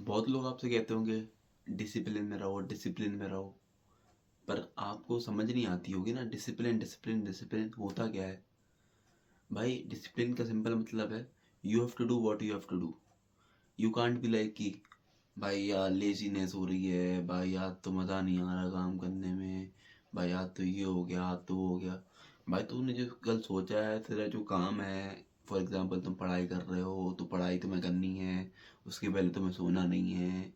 बहुत लोग आपसे कहते होंगे डिसिप्लिन में रहो, डिसिप्लिन में रहो। पर आपको समझ नहीं आती होगी ना, डिसिप्लिन डिसिप्लिन डिसिप्लिन होता क्या है। भाई डिसिप्लिन का सिंपल मतलब है you have to do what you have to do. You can't be like कि भाई यार लेजीनेस हो रही है, भाई यार तो मज़ा नहीं आ रहा काम करने में, भाई यार तो ये हो गया, तो वो हो गया। भाई तूने जो कल सोचा है, तेरा जो काम है, फॉर एग्जांपल तुम पढ़ाई कर रहे हो तो पढ़ाई तुम्हें करनी है, उसके पहले तुम्हें सोना नहीं है।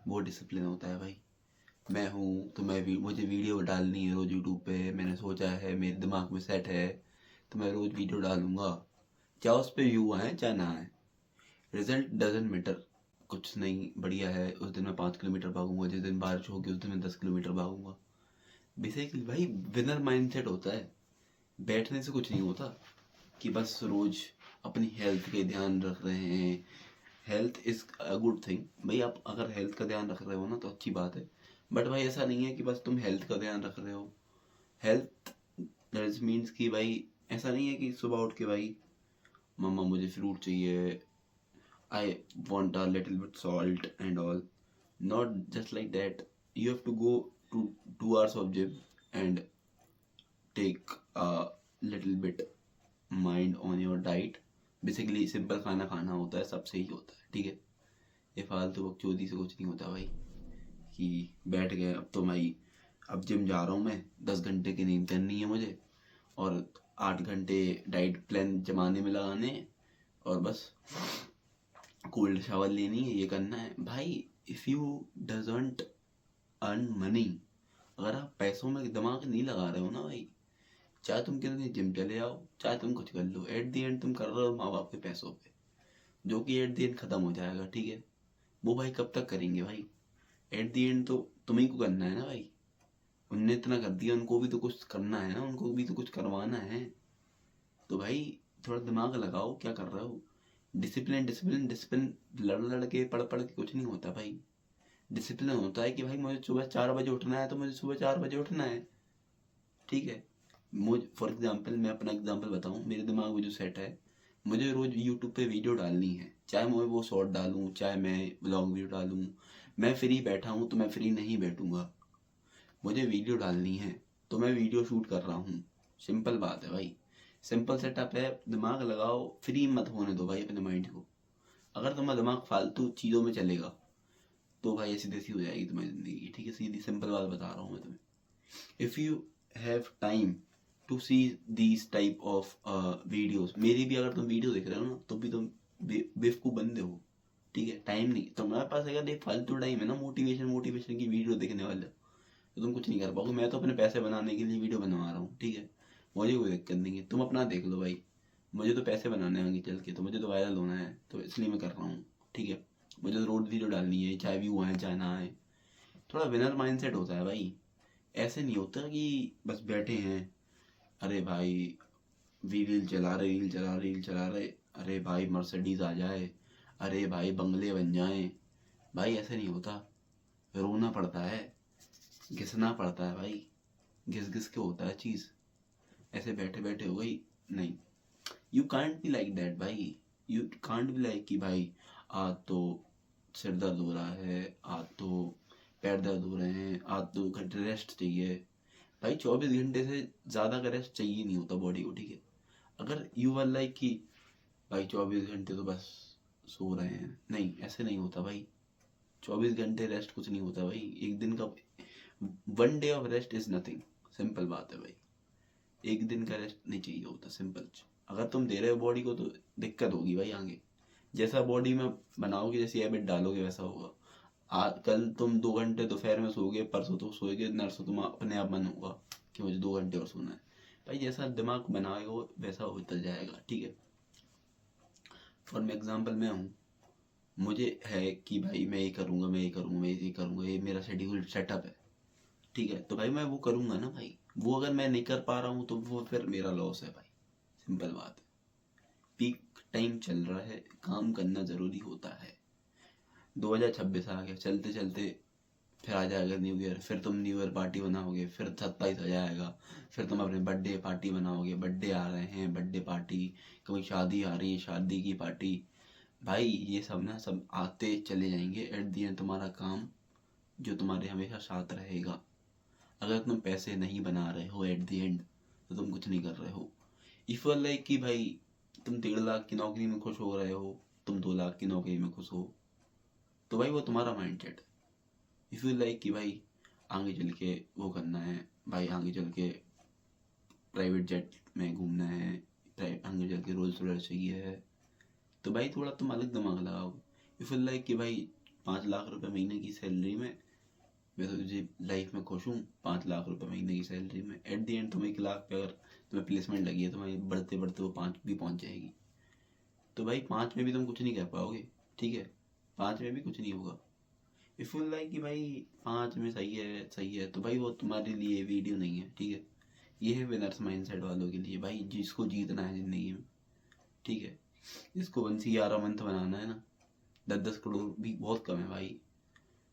वो डिसिप्लिन होता है भाई। मैं हूँ तो मुझे वीडियो डालनी है रोज़ यूट्यूब पे, मैंने सोचा है, मेरे दिमाग में सेट है, तो मैं रोज़ वीडियो डालूंगा, चाहे उस पर व्यू आए चाहे ना आए। Result doesn't matter. कुछ नहीं, बढ़िया है, उस दिन मैं 5 किलोमीटर भागूंगा, जिस दिन बारिश होगी उस दिन मैं 10 किलोमीटर भागूंगा। बेसिकली भाई विनर माइंडसेट होता है। बैठने से कुछ नहीं होता कि बस रोज अपनी हेल्थ के ध्यान रख रहे हैं। Health is a good thing भाई, आप अगर हेल्थ का ध्यान रख रहे हो ना तो अच्छी बात है। बट भाई ऐसा नहीं है कि बस तुम हेल्थ का ध्यान रख रहे हो। हेल्थ दैट मीन्स कि भाई ऐसा नहीं है कि सुबह उठ के भाई मम्मा मुझे फ्रूट चाहिए, I want a little bit salt and all. Not just like that. You have to go to 2 hours of gym and take a little bit mind on your diet. Basically simple खाना खाना होता है, सबसे ही होता है, ठीक है। ये फालतू बकचोदी से कुछ नहीं होता भाई कि बैठ गए अब तो भाई, अब जिम जा रहा हूँ मैं, 10 घंटे की नींद करनी है मुझे और 8 घंटे डाइट प्लान जमाने में लगाने हैं और बस कोल्ड शावर लेनी है, ये करना है भाई। If you doesn't earn money, अगर आप पैसों में दिमाग नहीं लगा रहे हो ना भाई, चाहे तुम कितने जिम चले आओ, चाहे तुम कुछ कर लो, एट दी एंड तुम कर रहे हो माँ बाप के पैसों पे, जो कि एट दी एंड ख़त्म हो जाएगा, ठीक है। वो भाई कब तक करेंगे भाई, एट दी एंड तो तुम्ही को करना है ना भाई। उनने इतना कर दिया, उनको भी तो कुछ करना है ना, उनको भी तो कुछ करवाना है। तो भाई थोड़ा दिमाग लगाओ क्या कर रहे हो। डिसिप्लिन डिसिप्लिन डिसिप्लिन लड़ लड़ के पढ़ पढ़ के कुछ नहीं होता भाई। डिसिप्लिन होता है कि भाई मुझे सुबह 4 बजे उठना है तो मुझे सुबह 4 बजे उठना है, ठीक है। मुझ फॉर एग्जाम्पल मैं अपना एग्जाम्पल बताऊँ, मेरे दिमाग में जो सेट है, मुझे रोज़ यूट्यूब पे वीडियो डालनी है, चाहे मैं वो शॉर्ट डालूँ चाहे मैं लॉन्ग वीडियो डालूँ। मैं फ्री बैठा हूँ तो मैं फ्री नहीं बैठूंगा, मुझे वीडियो डालनी है तो मैं वीडियो शूट कर रहा हूँ। सिंपल बात है भाई, सिंपल सेटअप है। दिमाग लगाओ, फ्री मत होने दो भाई अपने माइंड को। अगर तुम्हारा दिमाग फालतू चीज़ों में चलेगा तो भाई ऐसी तैसी हो जाएगी तुम्हारी ज़िंदगी, ठीक है। सीधी सिंपल बात बता रहा हूँ मैं तुम्हें। If you have time to see these type of videos, मेरी भी अगर तुम वीडियो देख रहे हो ना तो भी तुम बेवकूफ़ बंदे हो, ठीक है। टाइम नहीं तुम्हारे पास, अगर ये फालतू टाइम है ना मोटिवेशन मोटिवेशन की वीडियो देखने वाला, तो तुम कुछ नहीं कर पाओगे। मैं तो अपने पैसे बनाने के लिए वीडियो बनवा रहा हूँ, ठीक है। मुझे कोई दिक्कत नहीं है, तुम अपना देख लो भाई। मुझे तो पैसे बनाने हैं आगे चल के, तो मुझे तो वायरल होना है, तो इसलिए मैं कर रहा हूँ, ठीक है। मुझे तो रोड वीडियो डालनी है, चाहे व्यू आए चाहे ना आए। थोड़ा विनर माइंडसेट होता है भाई। ऐसे नहीं होता कि बस बैठे हैं, अरे भाई रील चला रहे, अरे भाई मर्सिडीज आ जाए, अरे भाई बंगले बन जाएं। भाई ऐसे नहीं होता, रोना पड़ता है, घिसना पड़ता है भाई, घिस घिस के होता है चीज़। ऐसे बैठे बैठे हो गई नहीं। You can't be like that भाई। यू कांट बी लाइक कि भाई आज तो सिर दर्द हो रहा है, आज तो पैर दर्द हो रहे हैं, आज 2 घंटे रेस्ट चाहिए। भाई 24 घंटे से ज़्यादा का रेस्ट चाहिए नहीं होता बॉडी को, ठीक है। अगर यू आर लाइक कि भाई 24 घंटे तो बस सो रहे हैं, नहीं ऐसे नहीं होता भाई। 24 घंटे रेस्ट कुछ नहीं होता भाई, एक दिन का 1 day of rest is nothing. Simple बात है भाई, एक दिन का रेस्ट नहीं चाहिए होता, सिंपल। अगर तुम दे रहे हो बॉडी को तो दिक्कत होगी भाई आगे। जैसा बॉडी में बनाओगे, जैसी हैबिट डालोगे वैसा होगा। कल तुम 2 घंटे दोपहर में सोओगे, परसों तो सोओगे, नरसों तुम अपने आप मन होगा कि मुझे 2 घंटे और सोना है। भाई जैसा दिमाग बनाएगा वैसा होता जाएगा, ठीक है। फॉर एग्जाम्पल मैं हूँ, मुझे है कि भाई मैं ये करूँगा, मैं ये करूँगा, मैं ये करूँगा, ये मेरा शेड्यूल सेटअप है, ठीक है। तो भाई मैं वो करूँगा ना भाई। वो अगर मैं नहीं कर पा रहा हूँ तो वो फिर मेरा लॉस है भाई, सिंपल बात है। पीक टाइम चल रहा है, काम करना ज़रूरी होता है। 2026 आ गया, चलते चलते फिर आ जाएगा न्यू ईयर, फिर तुम न्यू ईयर पार्टी बनाओगे, फिर 27 आ जाएगा, फिर तुम अपने बर्थडे पार्टी बनाओगे, बर्थडे आ रहे हैं बर्थडे पार्टी, कोई शादी आ रही है शादी की पार्टी। भाई ये सब ना सब आते चले जाएंगे, एट दी एंड तुम्हारा काम जो तुम्हारे हमेशा साथ रहेगा। अगर तुम पैसे नहीं बना रहे हो एट दी एंड, तो तुम कुछ नहीं कर रहे हो। इफ लाइक कि भाई तुम 1.5 लाख की नौकरी में खुश हो रहे हो, तुम 2 लाख की नौकरी में खुश हो, तो भाई वो तुम्हारा माइंड सेट है। इफ यू लाइक कि भाई आगे चल के वो करना है, भाई आगे चल के प्राइवेट जेट में घूमना है, आगे चल के रोल्स रॉयस चाहिए है, तो भाई थोड़ा तुम अलग दिमाग लगाओ। इफ यू लाइक कि भाई 5 लाख रुपए महीने की सैलरी में मैं तो तुझे लाइफ में खुश हूँ, 5 लाख रुपए महीने की सैलरी में, एट द एंड तुम्हें 1 लाख पे अगर तुम्हें प्लेसमेंट लगी है, तुम्हें बढ़ते बढ़ते वो 5 भी पहुंच जाएगी, तो भाई 5 में भी तुम कुछ नहीं कर पाओगे। ठीक है, 5 में भी कुछ नहीं होगा। इफ यू लाइक कि भाई 5 में सही है, तो भाई वो तुम्हारे लिए वीडियो नहीं है। ठीक है, ये है विनर्स माइंडसेट वालों के लिए भाई, जिसको जीतना है जिंदगी में। ठीक है, जिसको 1 CR मंथ बनाना है ना, 10-10 करोड़ भी बहुत कम है भाई।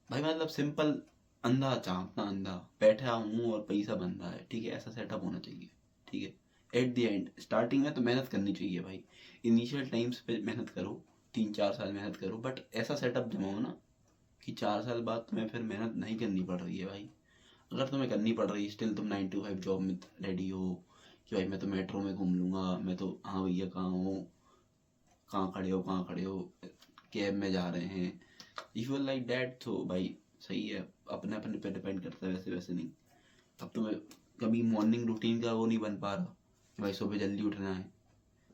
भाई मतलब सिंपल, अंधा चाहता अंधा बैठा हूँ और पैसा बन रहा है। ठीक है, ऐसा सेटअप होना चाहिए। ठीक है, एट द एंड स्टार्टिंग में तो मेहनत करनी चाहिए भाई, इनिशियल टाइम्स पे मेहनत करो, 3-4 साल मेहनत करो, बट ऐसा सेटअप जमाओ ना कि 4 साल बाद तुम्हें फिर मेहनत नहीं करनी पड़ रही है भाई। अगर तुम्हें करनी पड़ रही है स्टिल, तुम 9 to 5 जॉब में रेडी हो कि भाई मैं तो मेट्रो में घूम लूंगा, मैं तो हाँ भैया कहाँ हो, कहाँ खड़े हो, कैब में जा रहे हैं, इफ यू लाइक डैट, तो भाई सही है, अपने अपने पे डिपेंड करता है, वैसे वैसे नहीं। अब तुम्हें कभी मॉर्निंग रूटीन का वो नहीं बन पा रहा कि भाई सुबह जल्दी उठना है,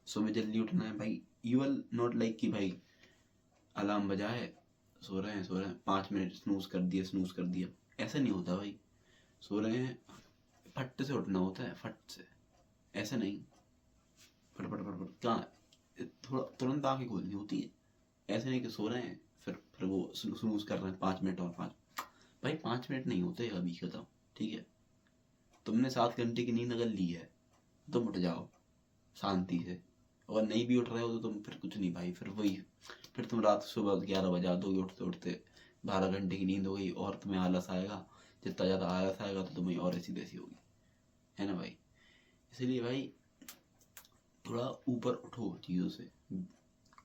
सुबह जल्दी उठना है भाई, यू विल नॉट लाइक कि भाई अलार्म बजा है, सो रहे हैं 5 मिनट स्नूज कर दिया, ऐसा नहीं होता भाई। सो रहे हैं, फट से उठना होता है, फट से, ऐसा नहीं फटफट फटफट कहाँ, थोड़ा तुरंत आंखें खोलनी होती है। ऐसे नहीं कि सो रहे हैं फिर वो स्नूज कर रहे हैं 5 मिनट और 5, भाई 5 मिनट नहीं होते अभी खत्म। ठीक है, तुमने 7 घंटे की नींद अगर ली है, तुम उठ जाओ शांति से। अगर नहीं भी उठ रहे हो तो तुम फिर कुछ नहीं भाई, फिर वही, फिर तुम रात सुबह 11 बजा दोगे उठते उठते, 12 घंटे की नींद हो गई, और तुम्हें आलस आएगा, जितना ज़्यादा आलस आएगा तो तुम्हें और ऐसी तैसी होगी, है ना भाई। इसलिए भाई थोड़ा ऊपर उठो चीज़ों से,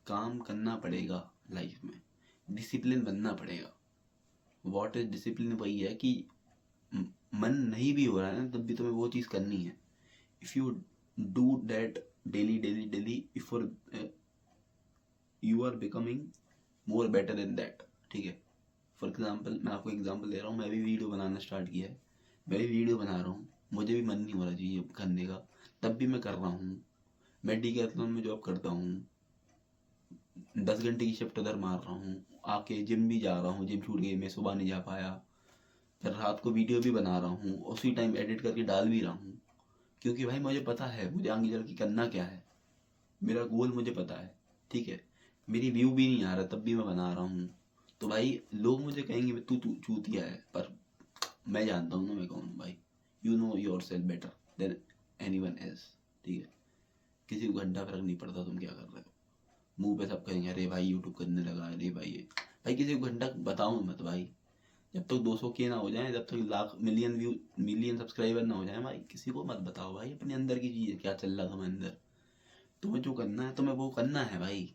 काम करना पड़ेगा लाइफ में, डिसिप्लिन बनना पड़ेगा। वॉट इज डिसिप्लिन, वही है कि मन नहीं भी हो रहा है ना, तब भी तुम्हें वो चीज़ करनी है। If you do that daily daily daily, if you are becoming more better in that. ठीक है, फॉर एग्जाम्पल मैं आपको एग्जाम्पल दे रहा हूँ, मैं भी वीडियो बनाना स्टार्ट किया है, मैं भी वीडियो बना रहा हूँ, मुझे भी मन नहीं हो रहा चाहिए करने का, तब भी मैं कर रहा हूँ। मैं डीकैथलॉन में जॉब करता हूँ, 10 घंटे की शिफ्ट उधर मार रहा हूँ, आके जिम भी जा रहा हूँ, जिम छूट गई, मैं सुबह नहीं जा पाया, फिर रात को वीडियो भी बना रहा हूँ, उसी टाइम एडिट करके डाल भी रहा हूँ, क्योंकि भाई मुझे पता है मुझे आगे चल के करना क्या है, मेरा गोल मुझे पता है। ठीक है, मेरी व्यू भी नहीं आ रहा तब भी मैं बना रहा हूँ, तो भाई लोग मुझे कहेंगे तू तू चूतिया है, पर मैं जानता हूँ ना मैं कौन हूँ भाई। You know your self better than any one else. ठीक है, किसी को घंटा फर्क नहीं पड़ता तुम क्या कर रहे हो, मुंह पे सब कहेंगे अरे भाई यूट्यूब करने लगा, अरे भाई ये, भाई किसी को घंटा बताऊँ मत भाई, जब तक 200 के ना हो जाए, जब तक lakh million view million subscriber ना हो जाए भाई, किसी को मत बताओ भाई अपने अंदर की चीज़ क्या चल रहा तुम्हें अंदर, तुम्हें जो करना है तुम्हें वो करना है भाई।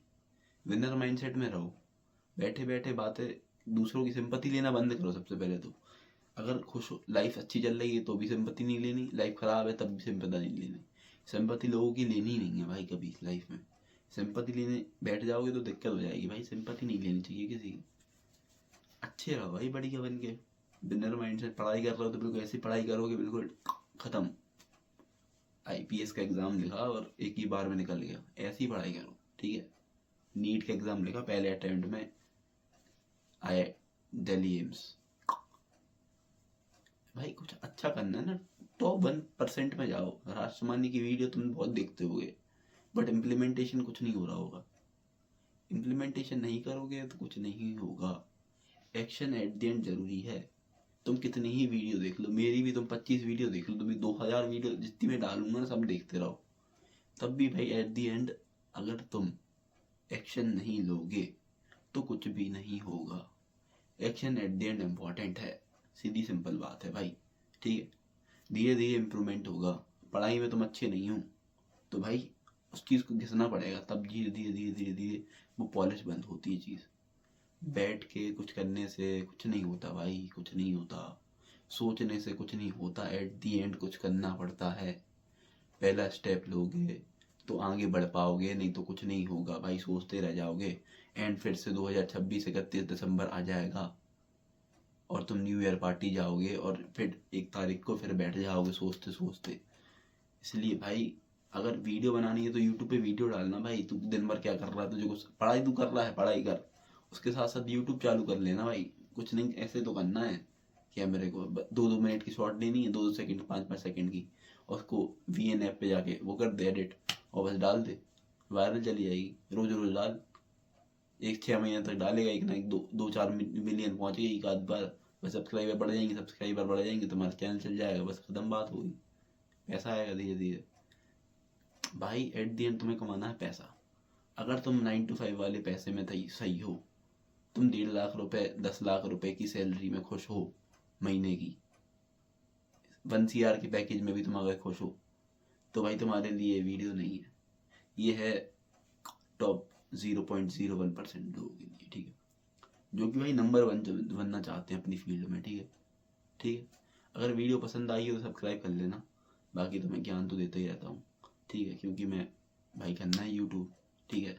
विनर माइंडसेट में रहो, बैठे बैठे बातें, दूसरों की सिंपत्ति लेना बंद करो सबसे पहले तो। अगर खुश हो, लाइफ अच्छी चल रही है तो भी सिंपत्ति नहीं लेनी, लाइफ खराब है तब भी सिंपत्ति नहीं लेनी, सिंपत्ति लोगों की लेनी ही नहीं है भाई कभी लाइफ में। सिंपत्ति लेने बैठ जाओगे तो दिक्कत हो जाएगी भाई, सिंपत्ति नहीं लेनी चाहिए किसी की। अच्छे रहो भाई बढ़िया बन के, बिनर माइंड से पढ़ाई कर रहे हो तो बिल्कुल ऐसी पढ़ाई करोगे बिल्कुल खत्म, आईपीएस का एग्जाम लिखा और एक ही बार में निकल गया, ऐसी पढ़ाई करो। ठीक है, नीट का एग्जाम लिखा पहले अटेम्प्ट में, आया दिल्ली एम्स, भाई कुछ अच्छा करना है ना, टॉप 1% में जाओ। राष्ट्रमानी की वीडियो तुम बहुत देखते होगे, बट इम्प्लीमेंटेशन कुछ नहीं हो रहा होगा, इम्प्लीमेंटेशन नहीं करोगे तो कुछ नहीं होगा। एक्शन एट द एंड जरूरी है। तुम कितनी ही वीडियो देख लो, मेरी भी तुम 25 वीडियो देख लो, तुम भी 2000 वीडियो जितनी मैं डालूंगा ना सब देखते रहो, तब भी भाई एट द एंड अगर तुम एक्शन नहीं लोगे तो कुछ भी नहीं होगा। Action at the end important है, सीधी सिंपल बात है भाई। ठीक है, धीरे धीरे इम्प्रूवमेंट होगा। पढ़ाई में तुम अच्छे नहीं हो तो भाई उस चीज़ को घिसना पड़ेगा, तब धीरे धीरे धीरे धीरे धीरे वो पॉलिश बंद होती है चीज़। बैठ के कुछ करने से कुछ नहीं होता भाई, कुछ नहीं होता। सोचने से कुछ नहीं होता, एट दी एंड कुछ करना पड़ता है। पहला स्टेप लोगे तो आगे बढ़ पाओगे, नहीं तो कुछ नहीं होगा भाई, सोचते रह जाओगे। एंड फिर से 2026 31 दिसंबर आ जाएगा और तुम न्यू ईयर पार्टी जाओगे और फिर 1 तारीख को फिर बैठ जाओगे सोचते सोचते। इसलिए भाई अगर वीडियो बनानी है तो यूट्यूब पे वीडियो डालना भाई। तू दिन भर क्या कर रहा है, तुझे कुछ पढ़ाई तू कर रहा है, पढ़ाई कर, उसके साथ साथ यूट्यूब चालू कर लेना भाई। कुछ नहीं ऐसे तो करना है कि मेरे को 2-2 मिनट की शॉर्ट लेनी है, 2-2 सेकंड 5-5 सेकंड की, और उसको VN ऐप पे जाके वो कर दे एडिट और बस डाल दे, वायरल चली जाएगी। रोज रोज डाल, 6 महीने तक डालेगा, एक ना एक 2-4 मिलियन पहुंचेगी एक आध बार, बस सब्सक्राइबर बढ़ जाएंगे, सब्सक्राइबर बढ़ जाएंगे, तुम्हारा चैनल चल जाएगा, बस खत्म बात होगी। पैसा आएगा धीरे धीरे भाई। एट दी एंड तुम्हें कमाना है पैसा। अगर तुम 9 to 5 वाले पैसे में सही हो, तुम 1.5 लाख रुपए 10 लाख रुपए की सैलरी में खुश हो महीने की, 1 CR के पैकेज में भी तुम अगर खुश हो, तो भाई तुम्हारे लिए वीडियो नहीं है। ये है टॉप 0.01% लोगों के लिए, ठीक है, जो कि भाई नंबर 1 बनना चाहते हैं अपनी फील्ड में, ठीक है। ठीक है, अगर वीडियो पसंद आई हो तो सब्सक्राइब कर लेना। बाकी तो मैं ज्ञान तो देता ही रहता हूँ, ठीक है, क्योंकि मैं भाई करना है यूट्यूब, ठीक है।